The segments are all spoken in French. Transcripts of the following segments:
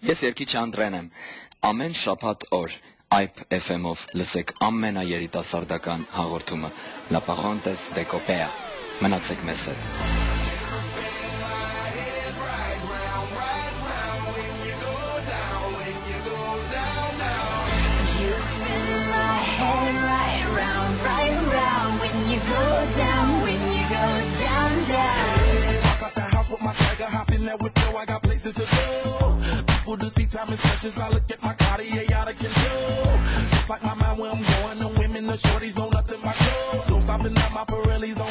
Ես երկիչ Անդրեն եմ։ Ամեն շաբաթ օր IPE FM-ով լսեք ամենաերիտասարդական հաղորդումը La Parenthèse de Copéa։ Մնացեք մեզ հետ։ Hop in there with Joe, I got places to go. People to see, time is precious. I look at my Cartier out of control. Just like my mind where I'm going. The women, the shorties know nothing but clothes. No stopping at my Pirelli's on.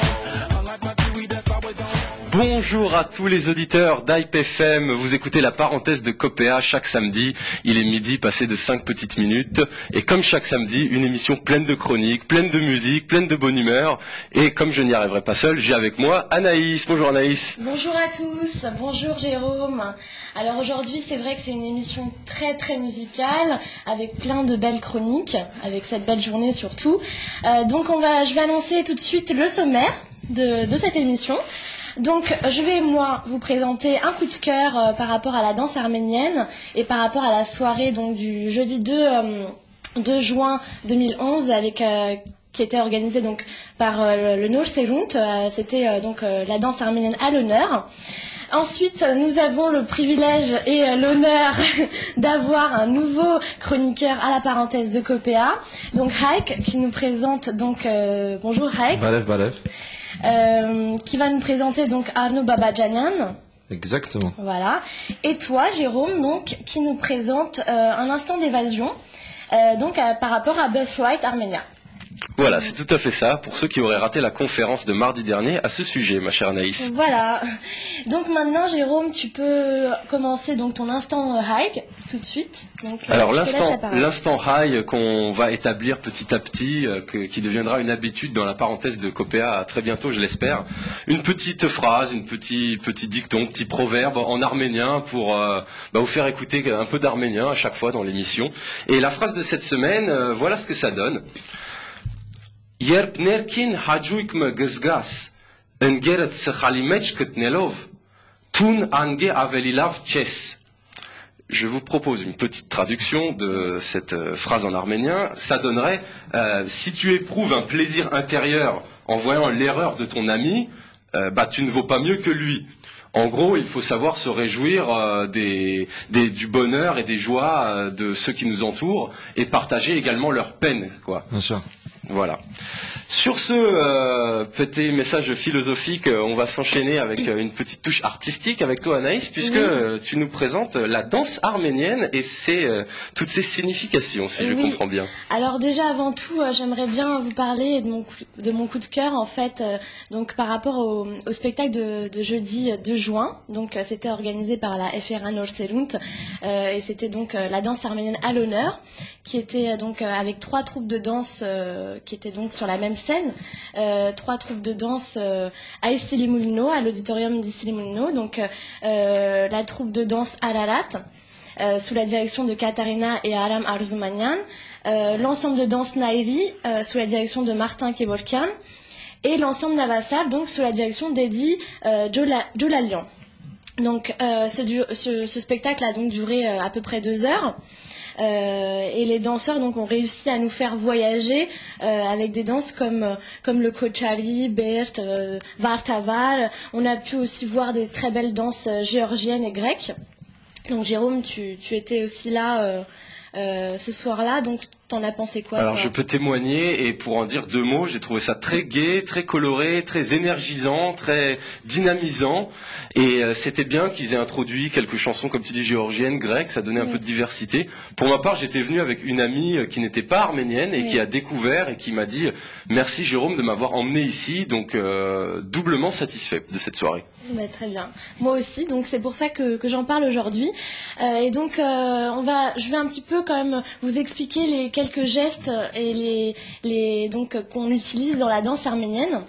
Unlike my Kiwi, that's always on. Bonjour à tous les auditeurs d'IPE FM, vous écoutez la parenthèse de Copéa chaque samedi, il est midi passé de 5 petites minutes et comme chaque samedi, une émission pleine de chroniques, pleine de musique, pleine de bonne humeur et comme je n'y arriverai pas seul, j'ai avec moi Anaïs. Bonjour Anaïs. Bonjour à tous, bonjour Jérôme. Alors aujourd'hui c'est vrai que c'est une émission très très musicale avec plein de belles chroniques, avec cette belle journée surtout. Donc je vais annoncer tout de suite le sommaire de cette émission. Donc je vais moi vous présenter un coup de cœur par rapport à la danse arménienne et par rapport à la soirée donc du jeudi 2 juin 2011 avec qui était organisée donc par le Noor Serunt. C'était donc la danse arménienne à l'honneur. Ensuite, nous avons le privilège et l'honneur d'avoir un nouveau chroniqueur à la parenthèse de Copéa, donc Haik, qui nous présente donc bonjour Haik. Balev. Qui va nous présenter donc Arnaud Babadjanian. Exactement. Voilà. Et toi, Jérôme, donc, qui nous présente un instant d'évasion, par rapport à Birthright Armenia. Voilà, c'est tout à fait ça, pour ceux qui auraient raté la conférence de mardi dernier à ce sujet, ma chère Anaïs. Voilà. Donc maintenant, Jérôme, tu peux commencer donc ton instant high tout de suite. Donc, alors l'instant high qu'on va établir petit à petit, qui deviendra une habitude dans la parenthèse de Copéa très bientôt, je l'espère. Une petite phrase, petit dicton, petit proverbe en arménien pour vous faire écouter un peu d'arménien à chaque fois dans l'émission. Et la phrase de cette semaine, voilà ce que ça donne. Երբ ներքին հաջույք մը գզգաս ընկերդ սխալի մեջ գտնելով տուն անգե ավելի լավ չես. Je vous propose une petite traduction de cette phrase en arménien. Ça donnerait si tu éprouves un plaisir intérieur en voyant l'erreur de ton ami, tu ne vaux pas mieux que lui. En gros, il faut savoir se réjouir du bonheur et des joies de ceux qui nous entourent et partager également leurs peines, quoi. Bien sûr. Voilà. Sur ce petit message philosophique, on va s'enchaîner avec une petite touche artistique avec toi Anaïs, puisque tu nous présentes la danse arménienne et toutes ses significations, si je comprends bien. Alors déjà avant tout, j'aimerais bien vous parler de mon coup de cœur en fait, donc par rapport au spectacle de jeudi 2 juin. Donc c'était organisé par la FRA Noor Serunt et c'était donc la danse arménienne à l'honneur, qui était donc avec 3 troupes de danse qui étaient donc sur la même scène, 3 troupes de danse à Issy-les-Moulineaux, à l'auditorium d'Issy-les-Moulineaux, donc la troupe de danse Ararat, sous la direction de Katarina et Aram Arzoumanian, l'ensemble de danse Nairi, sous la direction de Martin Kevorkian, et l'ensemble Navassal, donc sous la direction d'Eddie Jolalian. Donc ce spectacle a donc duré à peu près 2 heures. Et les danseurs donc ont réussi à nous faire voyager avec des danses comme le Kochari, Bert, Vartavar. On a pu aussi voir des très belles danses géorgiennes et grecques. Donc Jérôme, tu étais aussi là ce soir-là, donc t'en as pensé quoi? Alors je peux témoigner et pour en dire 2 mots, j'ai trouvé ça très gai, très coloré, très énergisant, très dynamisant et c'était bien qu'ils aient introduit quelques chansons comme tu dis géorgiennes, grecques, ça donnait un peu de diversité. Pour ma part, j'étais venu avec une amie qui n'était pas arménienne et qui a découvert et qui m'a dit merci Jérôme de m'avoir emmené ici, donc doublement satisfait de cette soirée. Très bien. Moi aussi, donc c'est pour ça que j'en parle aujourd'hui. Et donc je vais un petit peu quand même vous expliquer les quelques gestes et donc qu'on utilise dans la danse arménienne,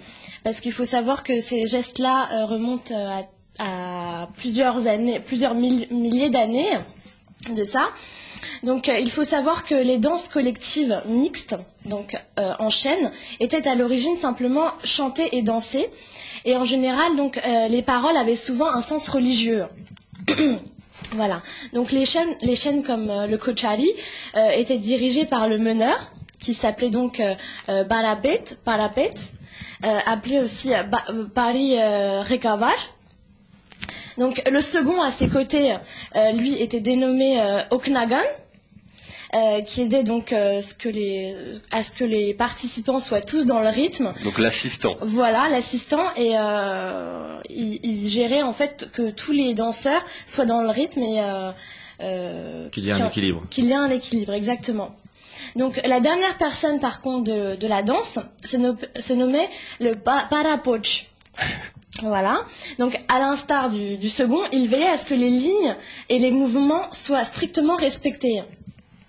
parce qu'il faut savoir que ces gestes-là remontent à plusieurs années, plusieurs milliers d'années de ça. Donc il faut savoir que les danses collectives mixtes, donc en chaîne, étaient à l'origine simplement chantées et dansées. Et en général, donc les paroles avaient souvent un sens religieux. Voilà. Donc les chaînes comme le Kochari étaient dirigées par le meneur, qui s'appelait donc Parapet, appelé aussi Pari Rekavar. Donc le second à ses côtés, lui, était dénommé Oknagan, qui aidait donc à ce que les participants soient tous dans le rythme. Donc l'assistant. Voilà, l'assistant, et il gérait en fait que tous les danseurs soient dans le rythme et qu'il y ait un équilibre. Qu'il y ait un équilibre, exactement. Donc la dernière personne par contre de la danse se nommait le Parapoch. Voilà. Donc à l'instar du second, il veillait à ce que les lignes et les mouvements soient strictement respectés.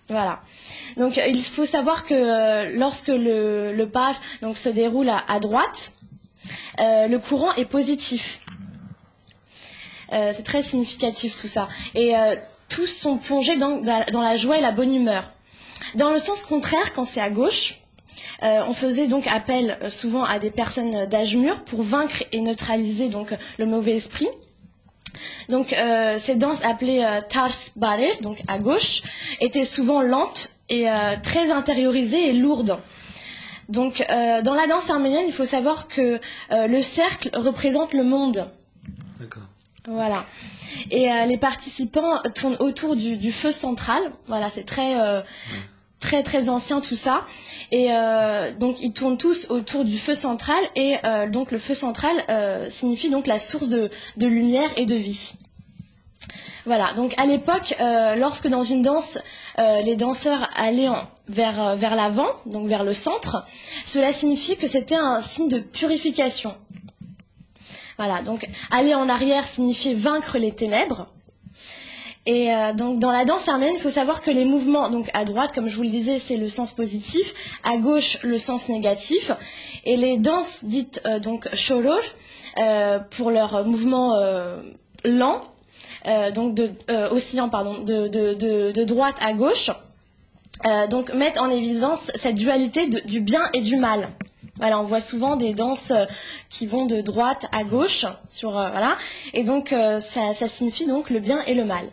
Voilà. Donc il faut savoir que lorsque le pas donc se déroule à droite, le courant est positif. C'est très significatif tout ça. Et tous sont plongés dans la joie et la bonne humeur. Dans le sens contraire, quand c'est à gauche, on faisait donc appel souvent à des personnes d'âge mûr pour vaincre et neutraliser donc le mauvais esprit. Donc ces danses appelées Tars Barer, donc à gauche, étaient souvent lentes et très intériorisées et lourdes. Donc dans la danse arménienne, il faut savoir que le cercle représente le monde. D'accord. Voilà. Et les participants tournent autour du feu central. Voilà, c'est très ancien tout ça. Et donc ils tournent tous autour du feu central. Et donc le feu central signifie donc la source de lumière et de vie. Voilà. Donc à l'époque, lorsque dans une danse, les danseurs allaient vers l'avant, donc vers le centre, cela signifie que c'était un signe de purification. Voilà, donc aller en arrière signifiait vaincre les ténèbres. Et donc dans la danse arménienne, il faut savoir que les mouvements, donc à droite, comme je vous le disais, c'est le sens positif, à gauche le sens négatif, et les danses dites donc shoror, pour leur mouvement lent, donc oscillant pardon, de droite à gauche, donc mettent en évidence cette dualité du bien et du mal. Voilà, on voit souvent des danses qui vont de droite à gauche, voilà, et donc ça signifie donc le bien et le mal.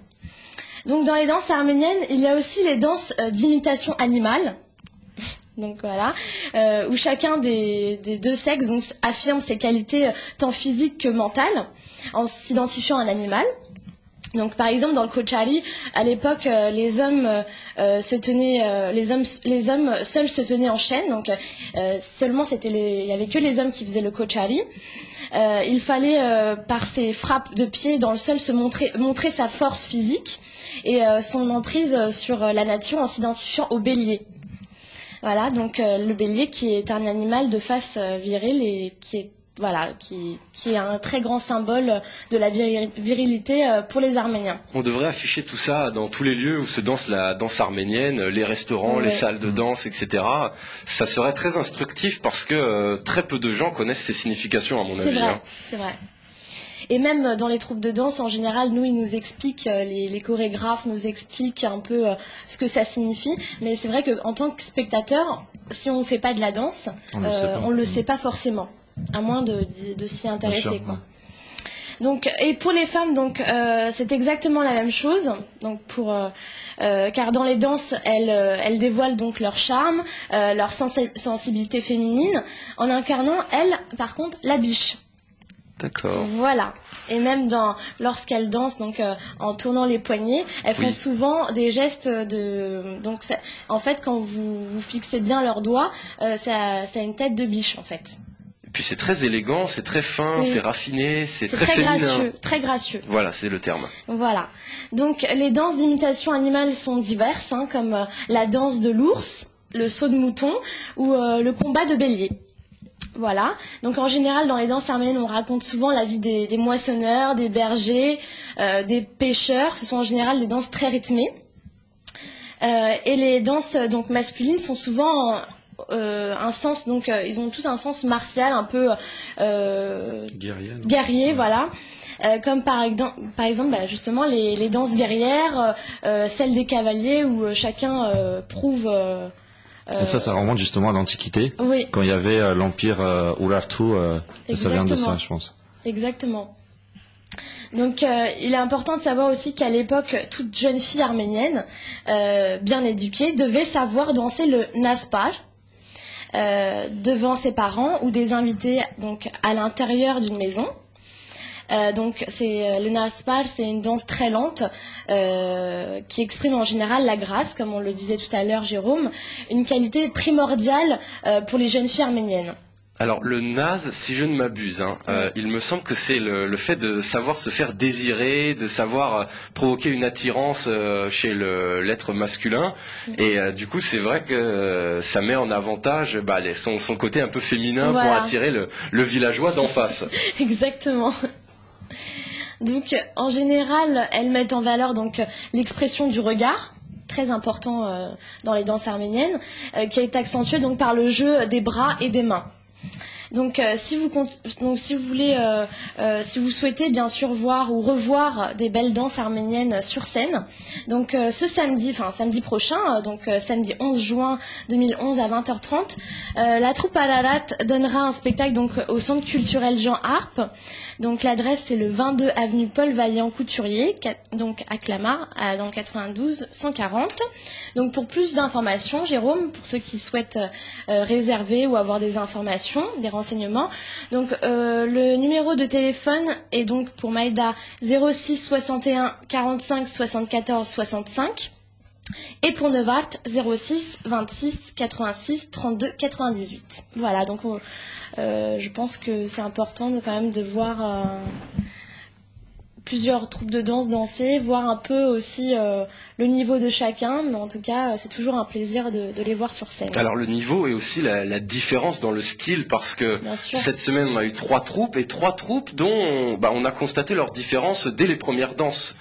Donc dans les danses arméniennes, il y a aussi les danses d'imitation animale. Donc voilà, où chacun des deux sexes donc, affirme ses qualités tant physiques que mentales en s'identifiant à un animal. Donc par exemple dans le Kochari, à l'époque les hommes les hommes seuls se tenaient en chaîne, donc seulement il y avait que les hommes qui faisaient le Kochari. Il fallait par ses frappes de pied dans le sol montrer sa force physique et son emprise sur la nature en s'identifiant au bélier. Voilà, donc le bélier qui est un animal de face virile et qui est un très grand symbole de la virilité pour les Arméniens. On devrait afficher tout ça dans tous les lieux où se danse la danse arménienne, les restaurants, les salles de danse, etc. Ça serait très instructif parce que très peu de gens connaissent ces significations, à mon avis. C'est vrai. Et même dans les troupes de danse, en général, ils nous expliquent, les chorégraphes nous expliquent un peu ce que ça signifie. Mais c'est vrai qu'en tant que spectateur, si on ne fait pas de la danse, on ne le sait pas forcément. À moins de s'y intéresser, quoi. Donc, et pour les femmes, donc c'est exactement la même chose. Donc car dans les danses, elles dévoilent donc leur charme, leur sensibilité féminine, en incarnant par contre la biche. D'accord. Voilà. Et même lorsqu'elles dansent, donc en tournant les poignets, elles font souvent des gestes donc en fait, quand vous fixez bien leurs doigts, ça a une tête de biche en fait. Et puis c'est très élégant, c'est très fin, c'est raffiné, c'est très féminin. Très gracieux. Voilà, c'est le terme. Voilà. Donc les danses d'imitation animale sont diverses, comme la danse de l'ours, le saut de mouton ou le combat de bélier. Voilà. Donc en général, dans les danses arméniennes, on raconte souvent la vie des moissonneurs, des bergers, des pêcheurs. Ce sont en général des danses très rythmées. Et les danses donc masculines sont souvent un sens, donc ils ont tous un sens martial, un peu guerrier, voilà. Comme par exemple justement les danses guerrières, celles des cavaliers où chacun prouve. Et ça remonte justement à l'Antiquité, quand il y avait l'empire Urartu, ça vient de ça, je pense. Exactement. Donc il est important de savoir aussi qu'à l'époque, toute jeune fille arménienne, bien éduquée, devait savoir danser le naspar devant ses parents ou des invités donc, à l'intérieur d'une maison. Donc le naspar, c'est une danse très lente qui exprime en général la grâce, comme on le disait tout à l'heure Jérôme, une qualité primordiale pour les jeunes filles arméniennes. Alors le naz, si je ne m'abuse, il me semble que c'est le fait de savoir se faire désirer, de savoir provoquer une attirance chez l'être masculin. Et du coup, c'est vrai que ça met en avantage son côté un peu féminin pour attirer le villageois d'en face. Exactement. Donc en général, elles mettent en valeur donc l'expression du regard, très important dans les danses arméniennes, qui est accentuée donc par le jeu des bras et des mains. Donc si vous souhaitez bien sûr voir ou revoir des belles danses arméniennes sur scène, donc ce samedi prochain, samedi 11 juin 2011 à 20h30, la troupe Ararat donnera un spectacle donc au Centre culturel Jean Harpe. Donc l'adresse c'est le 22 avenue Paul Vaillant Couturier, donc à Clamart, dans le 92 140. Donc pour plus d'informations, Jérôme, pour ceux qui souhaitent réserver ou avoir des informations, des renseignements, donc le numéro de téléphone est donc pour Maïda 06 61 45 74 65 et pour Nevart 06 26 86 32 98. Voilà, donc je pense que c'est important quand même de voir plusieurs troupes de danse danser, voir un peu aussi le niveau de chacun, mais en tout cas c'est toujours un plaisir de les voir sur scène. Alors le niveau et aussi la différence dans le style, parce que cette semaine on a eu 3 troupes dont on a constaté leur différence dès les premières danses.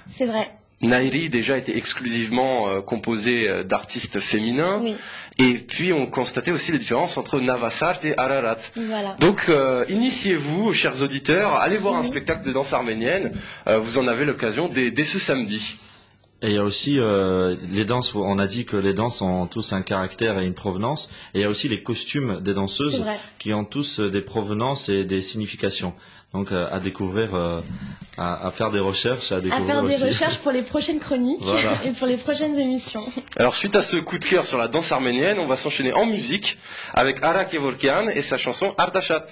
C'est vrai. Nairi déjà était exclusivement composée d'artistes féminins. Oui. Et puis on constatait aussi les différences entre Navasart et Ararat. Voilà. Donc initiez-vous, chers auditeurs, allez voir un spectacle de danse arménienne. Vous en avez l'occasion dès ce samedi. Et il y a aussi les danses, on a dit que les danses ont tous un caractère et une provenance, et il y a aussi les costumes des danseuses qui ont tous des provenances et des significations. Donc à découvrir, à faire des recherches, à faire des recherches pour les prochaines chroniques et pour les prochaines émissions. Alors suite à ce coup de cœur sur la danse arménienne, on va s'enchaîner en musique avec Ara Kevorkian et sa chanson Ardashat.